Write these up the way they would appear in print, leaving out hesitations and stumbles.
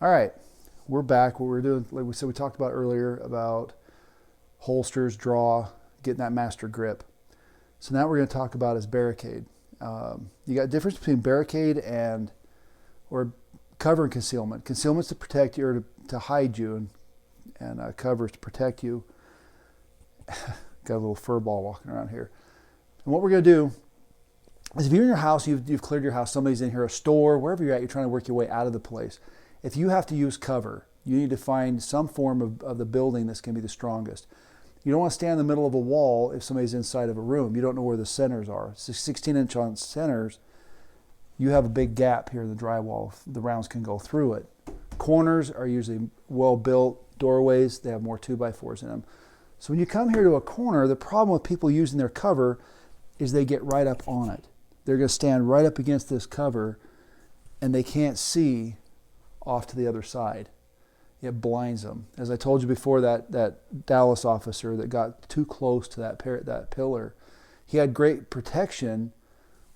All right, we're back. What we're doing, like we said, we talked about earlier about holsters, draw, getting that master grip. So now we're going to talk about is barricade. You got a difference between barricade or cover and concealment. Concealment's to protect you or to hide you, and cover is to protect you. Got a little fur ball walking around here. And what we're going to do is if you're in your house, you've cleared your house, somebody's in here, a store, wherever you're at, you're trying to work your way out of the place. If you have to use cover, you need to find some form of the building that's going to be the strongest. You don't want to stand in the middle of a wall if somebody's inside of a room. You don't know where the centers are. So 16-inch on centers, you have a big gap here in the drywall. The rounds can go through it. Corners are usually well-built. Doorways, they have more 2x4s in them. So when you come here to a corner, the problem with people using their cover is they get right up on it. They're going to stand right up against this cover, and they can't see off to the other side. It blinds them. As I told you before, that Dallas officer that got too close to that pillar, he had great protection,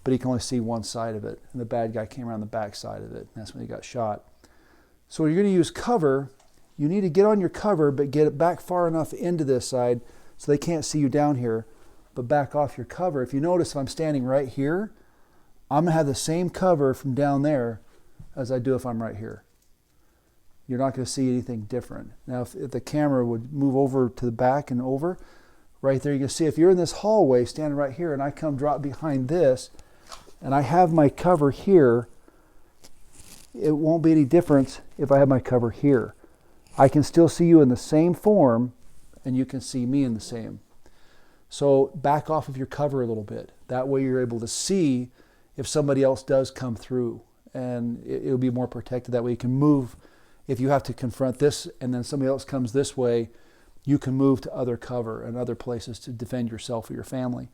but he can only see one side of it. And the bad guy came around the back side of it, and that's when he got shot. So when you're going to use cover, you need to get on your cover, but get it back far enough into this side so they can't see you down here, but back off your cover. If you notice, if I'm standing right here, I'm going to have the same cover from down there as I do if I'm right here. You're not going to see anything different. Now, if the camera would move over to the back and over, right there you can see if you're in this hallway standing right here and I come drop behind this and I have my cover here, it won't be any difference if I have my cover here. I can still see you in the same form and you can see me in the same. So back off of your cover a little bit. That way you're able to see if somebody else does come through, and it'll be more protected. That way you can move. If you have to confront this and then somebody else comes this way, you can move to other cover and other places to defend yourself or your family.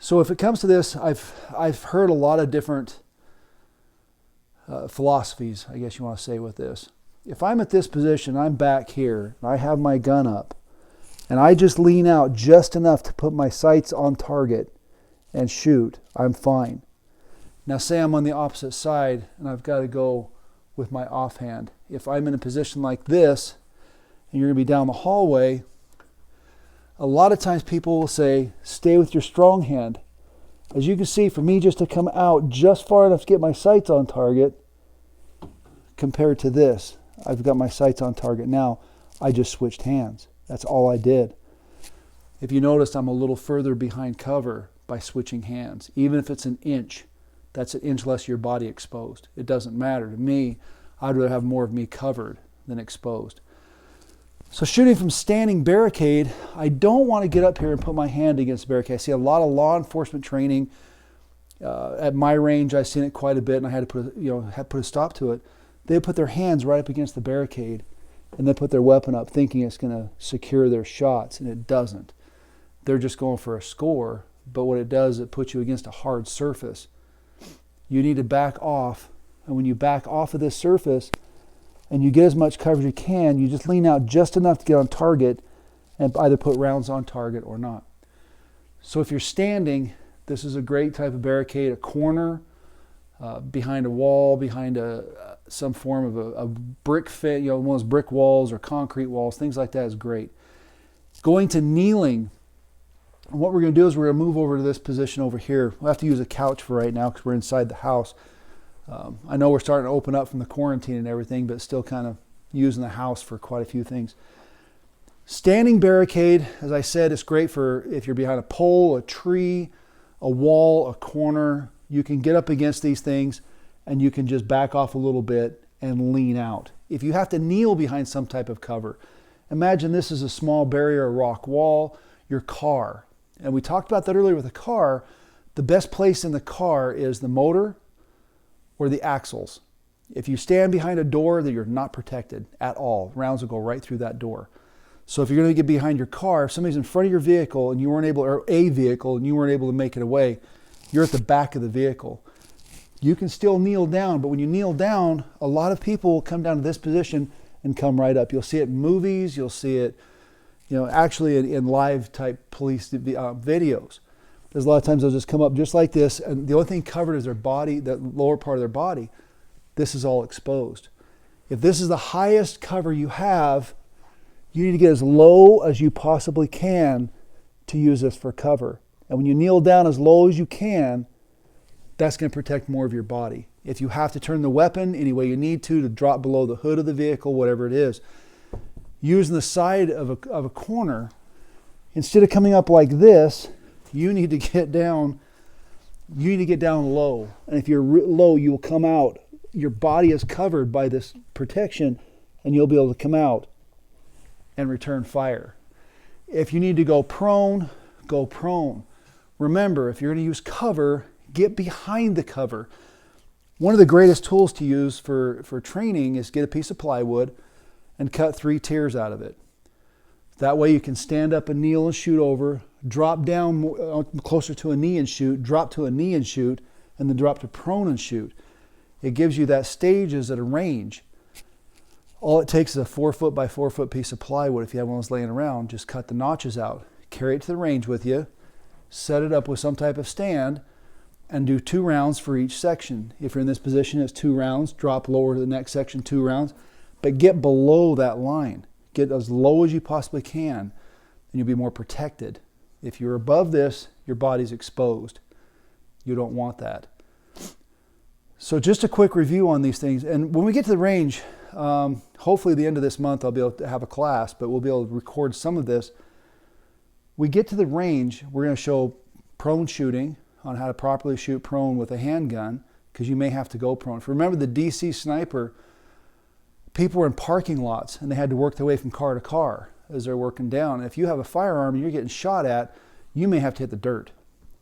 So if it comes to this, I've heard a lot of different philosophies, I guess you want to say, with this. If I'm at this position, I'm back here, and I have my gun up, and I just lean out just enough to put my sights on target and shoot, I'm fine. Now say I'm on the opposite side and I've got to go with my offhand. If I'm in a position like this and you're going to be down the hallway, a lot of times people will say, stay with your strong hand. As you can see, for me just to come out just far enough to get my sights on target, compared to this, I've got my sights on target now. I just switched hands. That's all I did. If you notice, I'm a little further behind cover by switching hands. Even if it's an inch, that's an inch less of your body exposed. It doesn't matter. To me, I'd rather have more of me covered than exposed. So shooting from standing barricade, I don't want to get up here and put my hand against the barricade. I see a lot of law enforcement training. At my range, I've seen it quite a bit, and I had to put a stop to it. They put their hands right up against the barricade, and they put their weapon up thinking it's going to secure their shots, and it doesn't. They're just going for a score, but what it does, it puts you against a hard surface. You need to back off, and when you back off of this surface and you get as much cover as you can, you just lean out just enough to get on target and either put rounds on target or not. So if you're standing, this is a great type of barricade, a corner, behind a wall, behind some form of a brick fit, one of those brick walls or concrete walls, things like that is great. Going to kneeling, and what we're going to do is we're going to move over to this position over here. We'll have to use a couch for right now because we're inside the house. I know we're starting to open up from the quarantine and everything, but still kind of using the house for quite a few things. Standing barricade, as I said, is great for if you're behind a pole, a tree, a wall, a corner. You can get up against these things and you can just back off a little bit and lean out. If you have to kneel behind some type of cover, imagine this is a small barrier, a rock wall, your car. And we talked about that earlier with a car. The best place in the car is the motor or the axles. If you stand behind a door, that you're not protected at all. Rounds will go right through that door. So if you're going to get behind your car, if somebody's in front of your vehicle and you weren't able, or a vehicle and you weren't able to make it away, you're at the back of the vehicle. You can still kneel down, but when you kneel down, a lot of people will come down to this position and come right up. You'll see it in movies, you'll see it, actually in live type police videos. There's a lot of times they'll just come up just like this, and the only thing covered is their body, the lower part of their body. This is all exposed. If this is the highest cover you have, you need to get as low as you possibly can to use this for cover. And when you kneel down as low as you can, that's going to protect more of your body. If you have to turn the weapon any way you need to drop below the hood of the vehicle, whatever it is, using the side of a corner, instead of coming up like this, you need to get down. You need to get down low. And if you're low, you will come out. Your body is covered by this protection, and you'll be able to come out and return fire. If you need to go prone, go prone. Remember, if you're going to use cover, get behind the cover. One of the greatest tools to use for training is get a piece of plywood and cut 3 tiers out of it. That way you can stand up and kneel and shoot over, drop down closer to a knee and shoot, drop to a knee and shoot, and then drop to prone and shoot. It gives you that stages at a range. All it takes is a 4 foot by 4 foot piece of plywood. If you have one of those laying around, just cut the notches out, carry it to the range with you, set it up with some type of stand, and do 2 rounds for each section. If you're in this position, it's 2 rounds. Drop lower to the next section, 2 rounds. But get below that line. Get as low as you possibly can, and you'll be more protected. If you're above this, your body's exposed. You don't want that. So just a quick review on these things. And when we get to the range, hopefully at the end of this month I'll be able to have a class, but we'll be able to record some of this. We get to the range, we're going to show prone shooting, on how to properly shoot prone with a handgun, because you may have to go prone. If you remember the DC sniper, people were in parking lots and they had to work their way from car to car as they're working down. If you have a firearm and you're getting shot at, you may have to hit the dirt.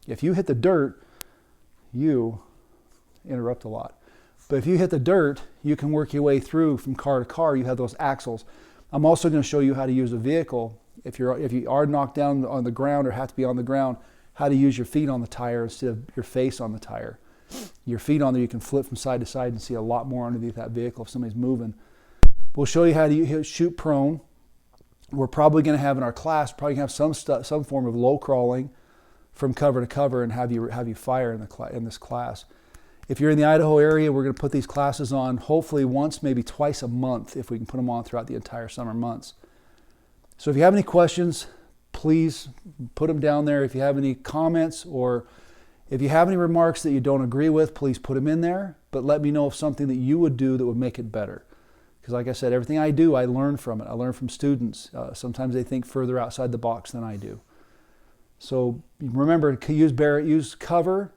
If you hit the dirt, you interrupt a lot. But if you hit the dirt, you can work your way through from car to car. You have those axles. I'm also going to show you how to use a vehicle. If you are knocked down on the ground or have to be on the ground, how to use your feet on the tire instead of your face on the tire. Your feet on there, you can flip from side to side and see a lot more underneath that vehicle if somebody's moving. We'll show you how to shoot prone. We're probably going to have in our class, probably going to have some form of low crawling from cover to cover and have you fire in this class. If you're in the Idaho area, we're going to put these classes on hopefully once, maybe twice a month, if we can put them on throughout the entire summer months. So if you have any questions, please put them down there. If you have any comments or if you have any remarks that you don't agree with, please put them in there. But let me know of something that you would do that would make it better. Because like I said, everything I do, I learn from it. I learn from students. Sometimes they think further outside the box than I do. So remember, use cover.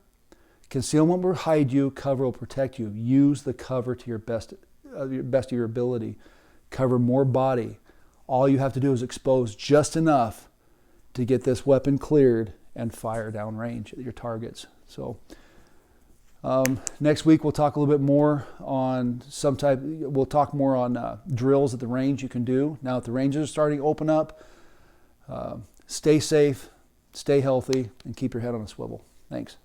Concealment will hide you. Cover will protect you. Use the cover to your best of your ability. Cover more body. All you have to do is expose just enough to get this weapon cleared and fire downrange at your targets. So next week we'll talk a little bit more on we'll talk more on drills at the range you can do. Now that the ranges are starting to open up, stay safe, stay healthy, and keep your head on a swivel. Thanks.